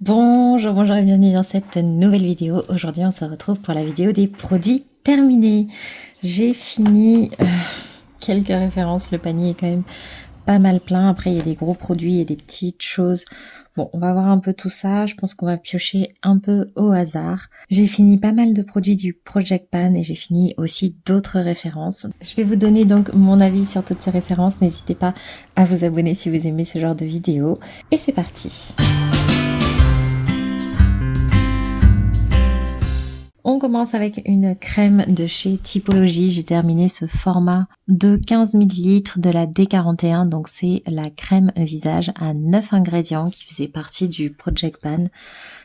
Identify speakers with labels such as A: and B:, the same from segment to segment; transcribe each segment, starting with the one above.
A: Bonjour, bonjour et bienvenue dans cette nouvelle vidéo. Aujourd'hui, on se retrouve pour la vidéo des produits terminés. J'ai fini quelques références. Le panier est quand même pas mal plein. Après, il y a des gros produits et des petites choses. Bon, on va voir un peu tout ça. Je pense qu'on va piocher un peu au hasard. J'ai fini pas mal de produits du Project Pan et j'ai fini aussi d'autres références. Je vais vous donner donc mon avis sur toutes ces références. N'hésitez pas à vous abonner si vous aimez ce genre de vidéo. Et c'est parti. On commence avec une crème de chez Typologie. J'ai terminé ce format de 15 ml de la D41. Donc c'est la crème visage à 9 ingrédients qui faisait partie du Project Pan.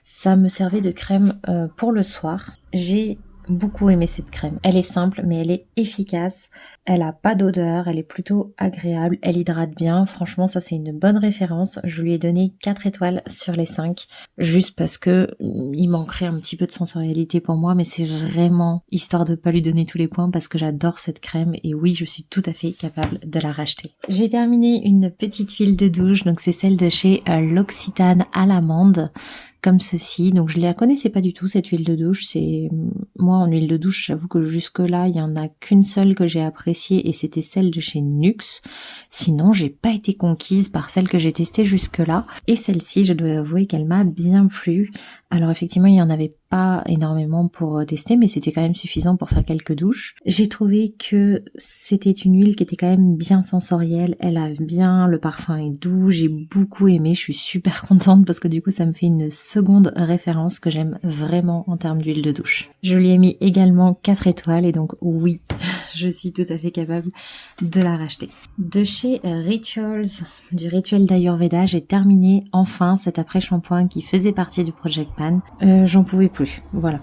A: Ça me servait de crème pour le soir. J'ai beaucoup aimé cette crème. Elle est simple mais elle est efficace. Elle a pas d'odeur, elle est plutôt agréable, elle hydrate bien. Franchement, ça c'est une bonne référence. Je lui ai donné 4 étoiles sur les 5 juste parce que il manquerait un petit peu de sensorialité pour moi, mais c'est vraiment histoire de pas lui donner tous les points parce que j'adore cette crème et oui, je suis tout à fait capable de la racheter. J'ai terminé une petite huile de douche, donc c'est celle de chez L'Occitane à l'amande. Comme ceci, donc je la connaissais pas du tout cette huile de douche, c'est moi en huile de douche, j'avoue que jusque là il y en a qu'une seule que j'ai appréciée et c'était celle de chez Nuxe. Sinon j'ai pas été conquise par celle que j'ai testée jusque là et celle-ci je dois avouer qu'elle m'a bien plu. Alors effectivement il y en avait pas énormément pour tester mais c'était quand même suffisant pour faire quelques douches. J'ai trouvé que c'était une huile qui était quand même bien sensorielle, elle a bien, le parfum est doux, j'ai beaucoup aimé, je suis super contente parce que du coup ça me fait une seconde référence que j'aime vraiment en termes d'huile de douche. Je lui ai mis également 4 étoiles et donc oui, je suis tout à fait capable de la racheter. De chez Rituals, du rituel d'Ayurveda, j'ai terminé enfin cet après-shampoing qui faisait partie du Project Pan. J'en pouvais plus, voilà.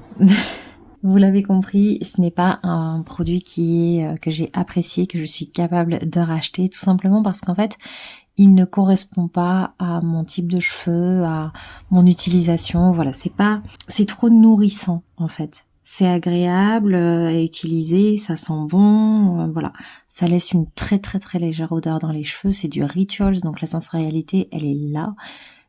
A: Vous l'avez compris, ce n'est pas un produit que j'ai apprécié, que je suis capable de racheter, tout simplement parce qu'en fait, il ne correspond pas à mon type de cheveux, à mon utilisation. Voilà, c'est trop nourrissant en fait. C'est agréable à utiliser, ça sent bon, voilà. Ça laisse une très très très légère odeur dans les cheveux. C'est du Rituals, donc la sensorialité, elle est là.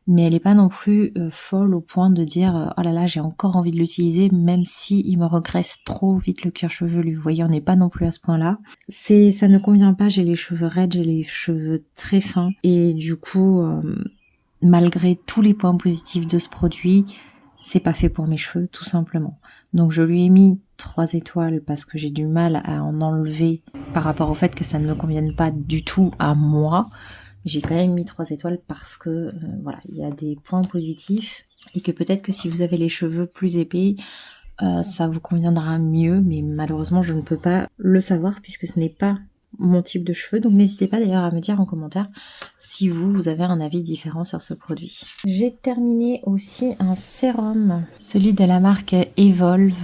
A: Mais elle est pas non plus folle au point de dire oh là là j'ai encore envie de l'utiliser même si il me regresse trop vite le cuir chevelu. Vous voyez, on n'est pas non plus à ce point-là. Ça ne convient pas, j'ai les cheveux raides, j'ai les cheveux très fins et du coup malgré tous les points positifs de ce produit, c'est pas fait pour mes cheveux tout simplement. Donc je lui ai mis 3 étoiles parce que j'ai du mal à en enlever par rapport au fait que ça ne me convienne pas du tout à moi. J'ai quand même mis 3 étoiles parce que voilà, il y a des points positifs et que peut-être que si vous avez les cheveux plus épais, ça vous conviendra mieux, mais malheureusement je ne peux pas le savoir puisque ce n'est pas mon type de cheveux, donc n'hésitez pas d'ailleurs à me dire en commentaire si vous avez un avis différent sur ce produit. J'ai terminé aussi un sérum, celui de la marque Evolve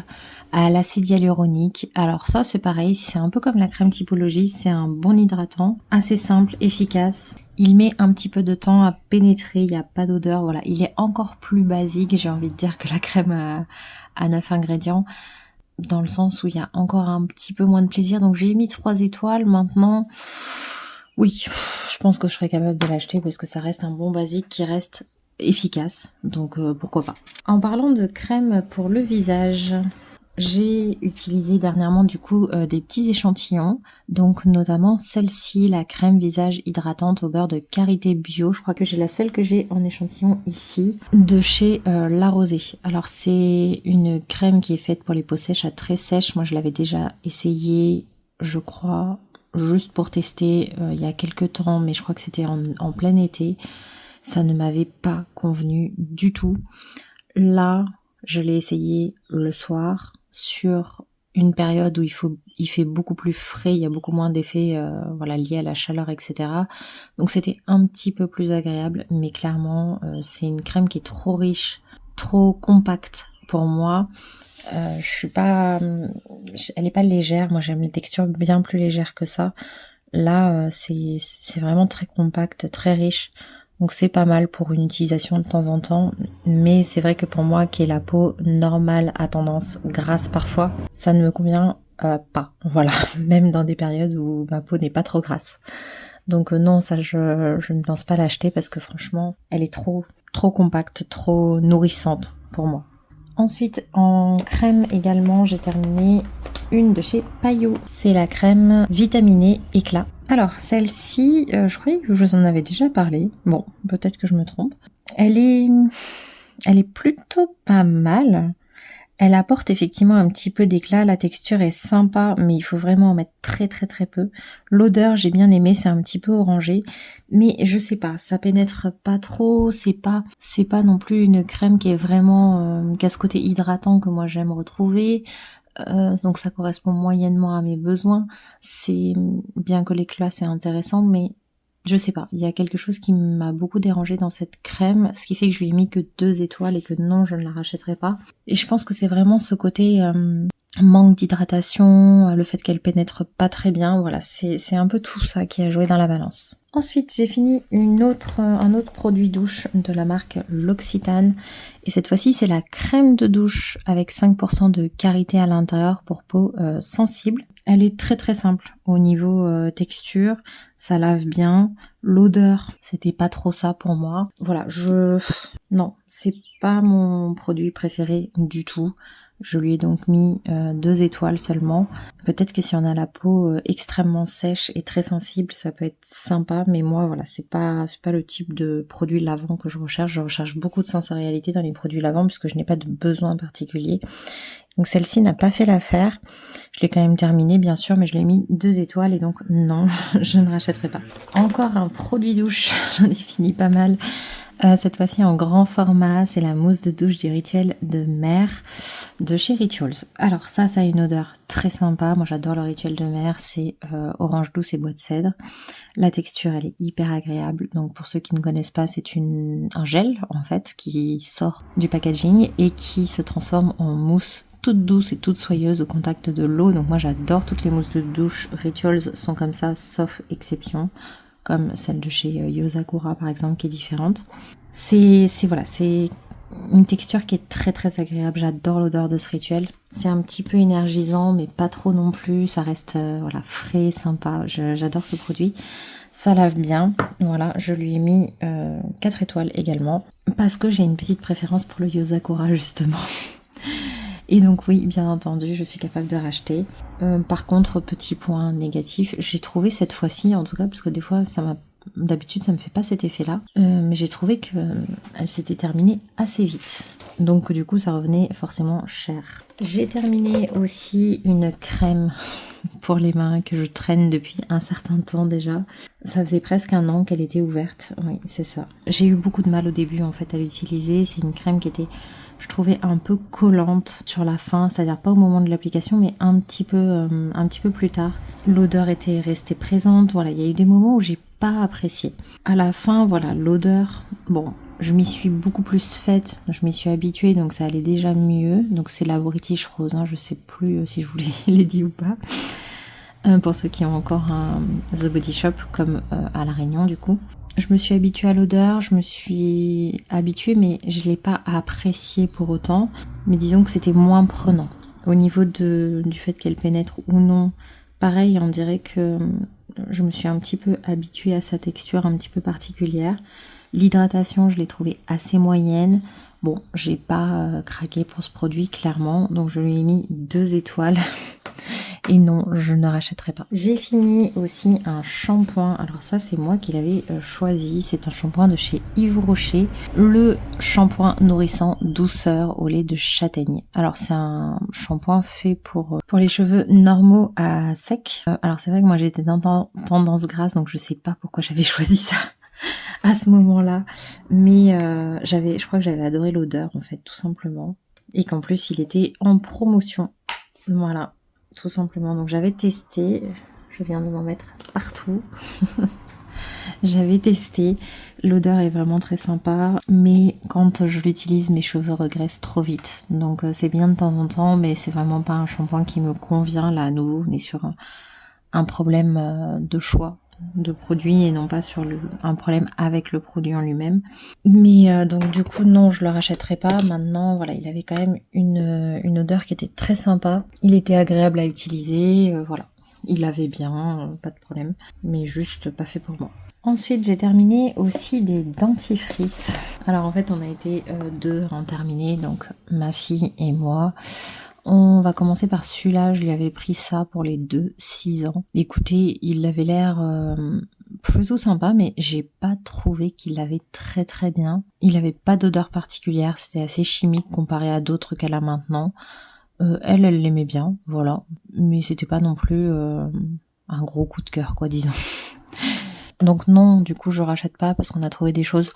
A: à l'acide hyaluronique. Alors ça c'est pareil, c'est un peu comme la crème Typologie, c'est un bon hydratant, assez simple, efficace. Il met un petit peu de temps à pénétrer, il n'y a pas d'odeur, voilà. Il est encore plus basique, j'ai envie de dire, que la crème à 9 ingrédients, dans le sens où il y a encore un petit peu moins de plaisir. Donc j'ai mis 3 étoiles maintenant. Oui, je pense que je serais capable de l'acheter parce que ça reste un bon basique qui reste efficace. Donc pourquoi pas. En parlant de crème pour le visage, j'ai utilisé dernièrement du coup des petits échantillons, donc notamment celle-ci, la crème visage hydratante au beurre de karité bio. Je crois que j'ai celle que j'ai en échantillon ici, de chez La Rosée. Alors c'est une crème qui est faite pour les peaux sèches à très sèches. Moi je l'avais déjà essayé, je crois, juste pour tester il y a quelques temps, mais je crois que c'était en plein été. Ça ne m'avait pas convenu du tout. Là, je l'ai essayé le soir sur une période où il fait beaucoup plus frais, il y a beaucoup moins d'effets voilà, liés à la chaleur, etc. Donc c'était un petit peu plus agréable, mais clairement c'est une crème qui est trop riche, trop compacte pour moi. Je suis pas, elle est pas légère. Moi j'aime les textures bien plus légères que ça. Là c'est vraiment très compact, très riche. Donc c'est pas mal pour une utilisation de temps en temps, mais c'est vrai que pour moi qui ai la peau normale à tendance grasse parfois, ça ne me convient pas. Voilà, même dans des périodes où ma peau n'est pas trop grasse. Donc non, ça je ne pense pas l'acheter parce que franchement, elle est trop compacte, trop nourrissante pour moi. Ensuite, en crème également, j'ai terminé une de chez Payot. C'est la crème vitaminée éclat. Alors, celle-ci, je croyais que je vous en avais déjà parlé. Bon, peut-être que je me trompe. Elle est plutôt pas mal. Elle apporte effectivement un petit peu d'éclat, la texture est sympa, mais il faut vraiment en mettre très peu. L'odeur, j'ai bien aimé, c'est un petit peu orangé, mais je sais pas, ça pénètre pas trop, c'est pas non plus une crème qui est vraiment qui a ce côté hydratant que moi j'aime retrouver. Donc ça correspond moyennement à mes besoins. C'est bien que l'éclat c'est intéressant, mais je sais pas, il y a quelque chose qui m'a beaucoup dérangé dans cette crème, ce qui fait que je lui ai mis que 2 étoiles et que non, je ne la rachèterai pas. Et je pense que c'est vraiment ce côté manque d'hydratation, le fait qu'elle pénètre pas très bien, voilà, c'est un peu tout ça qui a joué dans la balance. Ensuite, j'ai fini un autre produit douche de la marque L'Occitane. Et cette fois-ci, c'est la crème de douche avec 5% de karité à l'intérieur pour peau sensible. Elle est très simple au niveau texture, ça lave bien. L'odeur, c'était pas trop ça pour moi. Voilà, non, c'est pas mon produit préféré du tout. Je lui ai donc mis 2 étoiles seulement. Peut-être que si on a la peau extrêmement sèche et très sensible, ça peut être sympa, mais moi voilà, c'est pas le type de produit lavant que je recherche. Je recherche beaucoup de sensorialité dans les produits lavants puisque je n'ai pas de besoin particulier. Donc celle-ci n'a pas fait l'affaire. Je l'ai quand même terminée bien sûr, mais je l'ai mis 2 étoiles et donc non, je ne rachèterai pas. Encore un produit douche, j'en ai fini pas mal. Cette fois-ci en grand format, c'est la mousse de douche du rituel de mer de chez Rituals. Alors ça a une odeur très sympa, moi j'adore le rituel de mer, c'est orange douce et bois de cèdre. La texture elle est hyper agréable, donc pour ceux qui ne connaissent pas, c'est un gel en fait qui sort du packaging et qui se transforme en mousse toute douce et toute soyeuse au contact de l'eau. Donc moi j'adore toutes les mousses de douche, Rituals sont comme ça sauf exception, comme celle de chez Yosakura par exemple qui est différente. C'est une texture qui est très agréable, j'adore l'odeur de ce rituel. C'est un petit peu énergisant mais pas trop non plus, ça reste frais, sympa, j'adore ce produit. Ça lave bien, voilà, je lui ai mis 4 étoiles également parce que j'ai une petite préférence pour le Yosakura justement. Et donc oui, bien entendu, je suis capable de racheter. Par contre, petit point négatif, j'ai trouvé cette fois-ci, en tout cas, parce que des fois, d'habitude, ça me fait pas cet effet-là, mais j'ai trouvé que elle s'était terminée assez vite. Donc du coup, ça revenait forcément cher. J'ai terminé aussi une crème pour les mains que je traîne depuis un certain temps déjà. Ça faisait presque 1 an qu'elle était ouverte. Oui, c'est ça. J'ai eu beaucoup de mal au début en fait à l'utiliser. C'est une crème qui était, je trouvais, un peu collante sur la fin, c'est-à-dire pas au moment de l'application, mais un petit peu plus tard. L'odeur était restée présente. Voilà, il y a eu des moments où j'ai pas apprécié. À la fin, voilà, l'odeur, bon, je m'y suis beaucoup plus faite, je m'y suis habituée, donc ça allait déjà mieux. Donc c'est la British Rose, je sais plus si je vous l'ai dit ou pas. Pour ceux qui ont encore un The Body Shop, comme à La Réunion du coup. Je me suis habituée à l'odeur, je me suis habituée, mais je l'ai pas appréciée pour autant. Mais disons que c'était moins prenant. Au niveau du fait qu'elle pénètre ou non, pareil, on dirait que je me suis un petit peu habituée à sa texture un petit peu particulière. L'hydratation, je l'ai trouvée assez moyenne. Bon, j'ai pas craqué pour ce produit, clairement, donc je lui ai mis 2 étoiles. Et non, je ne rachèterai pas. J'ai fini aussi un shampoing. Alors ça, c'est moi qui l'avais choisi. C'est un shampoing de chez Yves Rocher. Le shampoing nourrissant douceur au lait de châtaigne. Alors c'est un shampoing fait pour les cheveux normaux à sec. Alors c'est vrai que moi j'étais dans tendance grasse, donc je sais pas pourquoi j'avais choisi ça à ce moment-là. Mais je crois que j'avais adoré l'odeur en fait, tout simplement. Et qu'en plus il était en promotion. Voilà. Tout simplement, donc j'avais testé, je viens de m'en mettre partout, j'avais testé, l'odeur est vraiment très sympa, mais quand je l'utilise, mes cheveux regressent trop vite, donc c'est bien de temps en temps, mais c'est vraiment pas un shampoing qui me convient, là à nouveau, on est sur un problème de choix de produit et non pas sur un problème avec le produit en lui-même. Mais donc du coup non, je le rachèterai pas. Maintenant voilà, il avait quand même une odeur qui était très sympa. Il était agréable à utiliser, voilà. Il avait bien, pas de problème, mais juste pas fait pour moi. Ensuite, j'ai terminé aussi des dentifrices. Alors en fait, on a été deux à en terminer, donc ma fille et moi. On va commencer par celui-là, je lui avais pris ça pour les 6 ans. Écoutez, il avait l'air plutôt sympa, mais j'ai pas trouvé qu'il l'avait très très bien. Il avait pas d'odeur particulière, c'était assez chimique comparé à d'autres qu'elle a maintenant. Elle l'aimait bien, voilà. Mais c'était pas non plus un gros coup de cœur, quoi, disons. Donc non, du coup, je rachète pas parce qu'on a trouvé des choses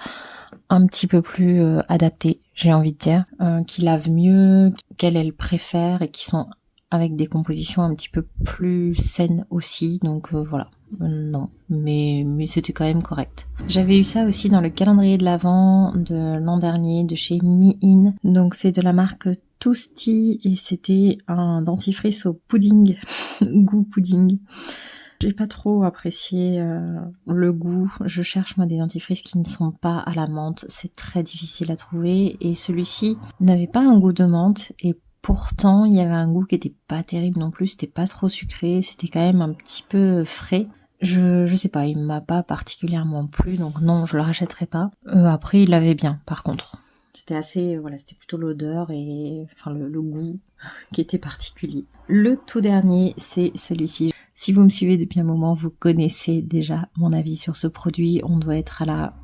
A: un petit peu plus adaptées, j'ai envie de dire, qui lavent mieux, qu'elle préfère et qui sont avec des compositions un petit peu plus saines aussi. Donc voilà, non, mais c'était quand même correct. J'avais eu ça aussi dans le calendrier de l'Avent de l'an dernier de chez Me-In. Donc c'est de la marque Toasty et c'était un dentifrice au pudding, goût pudding. J'ai pas trop apprécié le goût. Je cherche moi des dentifrices qui ne sont pas à la menthe. C'est très difficile à trouver. Et celui-ci n'avait pas un goût de menthe. Et pourtant, il y avait un goût qui était pas terrible non plus. C'était pas trop sucré. C'était quand même un petit peu frais. Je sais pas, il m'a pas particulièrement plu. Donc non, je le rachèterai pas. Après, il l'avait bien par contre. C'était assez, voilà, c'était plutôt l'odeur et enfin le goût qui était particulier. Le tout dernier, c'est celui-ci. Si vous me suivez depuis un moment, vous connaissez déjà mon avis sur ce produit. On doit être à la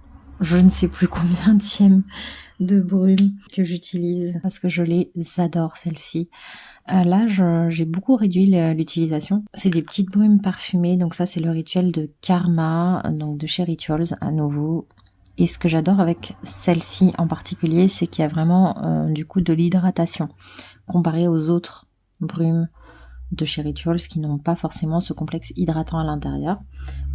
A: je ne sais plus combienième de brume que j'utilise parce que je les adore celles-ci. Là, j'ai beaucoup réduit l'utilisation. C'est des petites brumes parfumées, donc ça c'est le rituel de Karma, donc de chez Rituals à nouveau. Et ce que j'adore avec celle-ci en particulier, c'est qu'il y a vraiment du coup de l'hydratation comparé aux autres brumes de chez Rituals qui n'ont pas forcément ce complexe hydratant à l'intérieur.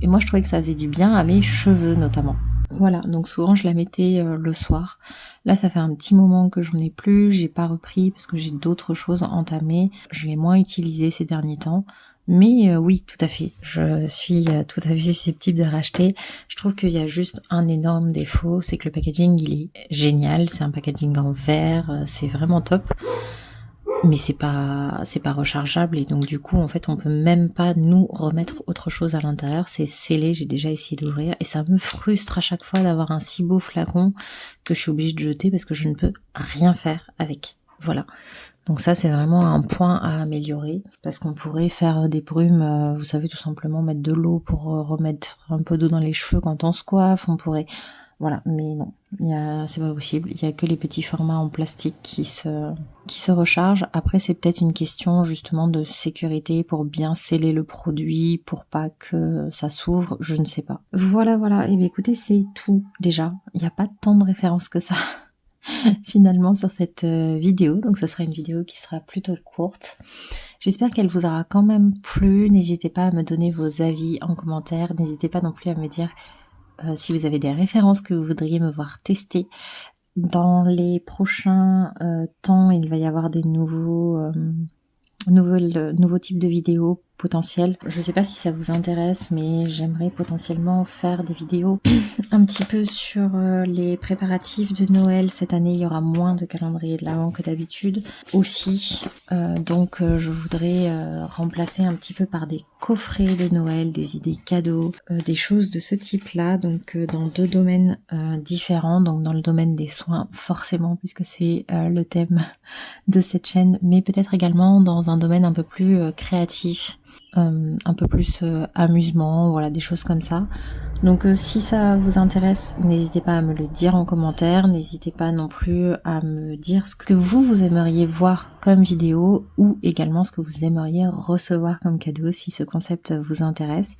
A: Et moi je trouvais que ça faisait du bien à mes cheveux notamment. Voilà, donc souvent je la mettais le soir. Là ça fait un petit moment que j'en ai plus, j'ai pas repris parce que j'ai d'autres choses entamées. Je l'ai moins utilisé ces derniers temps. Mais oui, tout à fait, je suis tout à fait susceptible de racheter. Je trouve qu'il y a juste un énorme défaut, c'est que le packaging il est génial, c'est un packaging en verre, c'est vraiment top. Mais c'est pas rechargeable et donc du coup en fait on peut même pas nous remettre autre chose à l'intérieur, c'est scellé, j'ai déjà essayé d'ouvrir et ça me frustre à chaque fois d'avoir un si beau flacon que je suis obligée de jeter parce que je ne peux rien faire avec. Voilà. Donc ça c'est vraiment un point à améliorer parce qu'on pourrait faire des brumes, vous savez tout simplement mettre de l'eau pour remettre un peu d'eau dans les cheveux quand on se coiffe, on pourrait voilà, mais non, c'est pas possible. Il y a que les petits formats en plastique qui se rechargent. Après, c'est peut-être une question justement de sécurité pour bien sceller le produit, pour pas que ça s'ouvre. Je ne sais pas. Voilà, voilà. Et bien écoutez, c'est tout déjà. Il n'y a pas tant de références que ça finalement sur cette vidéo. Donc, ce sera une vidéo qui sera plutôt courte. J'espère qu'elle vous aura quand même plu. N'hésitez pas à me donner vos avis en commentaire. N'hésitez pas non plus à me dire si vous avez des références que vous voudriez me voir tester. Dans les prochains temps, il va y avoir des nouveaux types de vidéos potentielles. Je ne sais pas si ça vous intéresse, mais j'aimerais potentiellement faire des vidéos un petit peu sur les préparatifs de Noël. Cette année, il y aura moins de calendrier de l'Avent que d'habitude aussi. Donc, je voudrais remplacer un petit peu par des coffrets de Noël, des idées cadeaux, des choses de ce type-là. Donc, dans 2 domaines différents. Donc, dans le domaine des soins, forcément, puisque c'est le thème de cette chaîne, mais peut-être également dans un domaine un peu plus créatif, un peu plus amusement, voilà, des choses comme ça. Donc si ça vous intéresse, n'hésitez pas à me le dire en commentaire, n'hésitez pas non plus à me dire ce que vous aimeriez voir comme vidéo ou également ce que vous aimeriez recevoir comme cadeau si ce concept vous intéresse.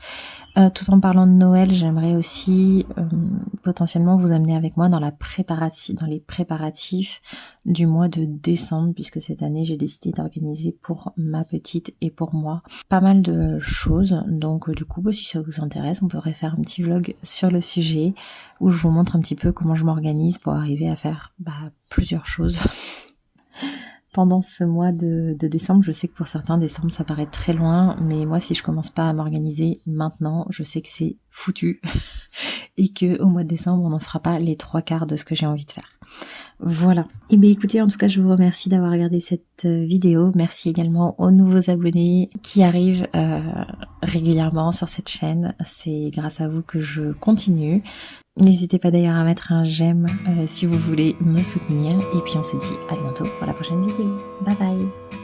A: Tout en parlant de Noël, j'aimerais aussi potentiellement vous amener avec moi dans les préparatifs du mois de décembre, puisque cette année j'ai décidé d'organiser pour ma petite et pour moi pas mal de choses. Donc du coup, si ça vous intéresse, on pourrait faire un petit vlog sur le sujet où je vous montre un petit peu comment je m'organise pour arriver à faire plusieurs choses. Pendant ce mois de décembre, je sais que pour certains, décembre, ça paraît très loin, mais moi, si je commence pas à m'organiser maintenant, je sais que c'est foutu et que au mois de décembre, on n'en fera pas les 3/4 de ce que j'ai envie de faire. Voilà. Et bien écoutez, en tout cas, je vous remercie d'avoir regardé cette vidéo. Merci également aux nouveaux abonnés qui arrivent régulièrement sur cette chaîne. C'est grâce à vous que je continue. N'hésitez pas d'ailleurs à mettre un j'aime si vous voulez me soutenir. Et puis on se dit à bientôt pour la prochaine vidéo. Bye bye.